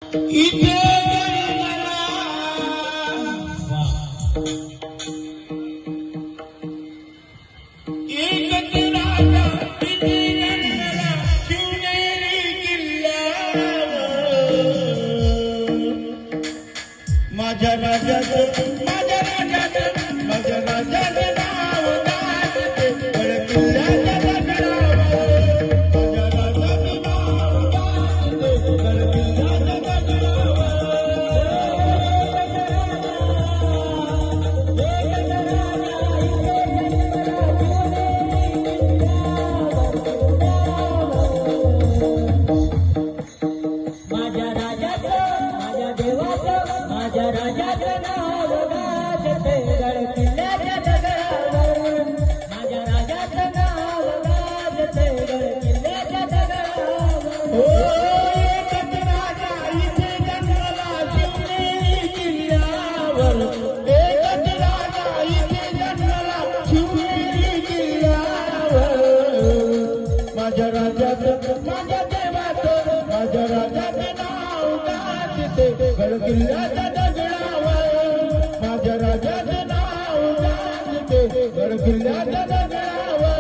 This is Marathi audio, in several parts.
इथे एकच राजा इथे जन्मला शिवनेरी किल्ल्यावर माझ्या राजाचं माझ्या राजाचं माझ्या राजाचं नाव गाजते गड किल्ल्याच्या दगडावर माझ्या राजाचं नाव गाजते गड किल्ल्याच्या माझ्या राजाचं नाव गाजते गड किल्ल्याच्या दगडावर माझ्या राजाचं नाव गाजते गड किल्ल्याच्या दगडावर एकच राजा इथे जन्मला शिवनेरी किल्ल्यावर एकच राजा इथे जन्मला शिवनेरी किल्ल्यावर माझ्या राजाचं माझ्या देवाचं माझ्या राजाचं नाव गाजते गड किल्ल्याच्या दगडावर माझ्या राजाचं नाव गाजते गड किल्ल्याच्या दगडावर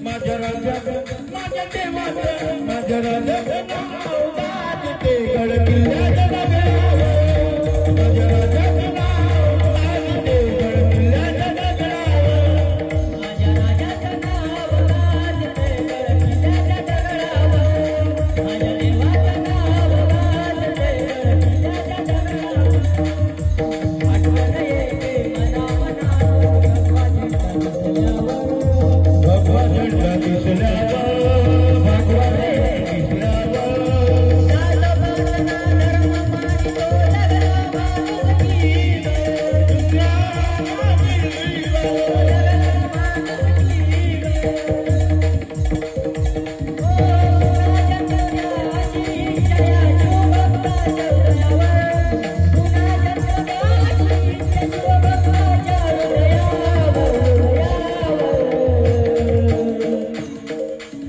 माझ्या राजाचं नाव गाजते गड किल्ल्याच्या दगडावर माझ्या राजाचं नाव गाजते गड किल्ल्याच्या दगडावर माझ्या राजाचं नाव गाजते गड किल्ल्याच्या दगडावर माझ्या देवाचं नाव गाजते गड किल्ल्याच्या दगडावर आठवण येते मना भगवा झेंडा दिसल्यावर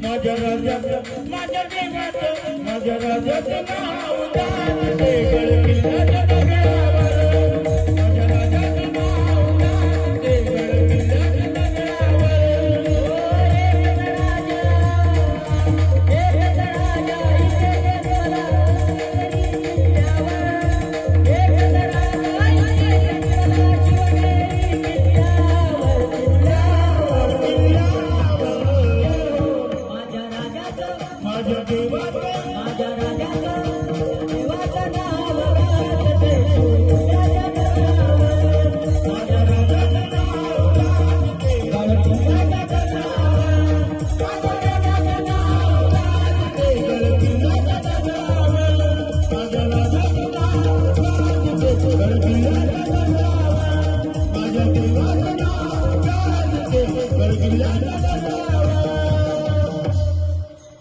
माझ्या देवाचं माझ्या राजाचं नाव गाजते गड किल्ल्याच्या दगडावर माझ्या राजाचं नाव गाजते गड किल्ल्याच्या दगडावर माझ्या देवाचं माझ्या राजाचं गडकिल्ल्याच्या डोंगरावर माझ्या देवाचं नाव गाजते. गडकिल्ल्याच्या डोंगरावर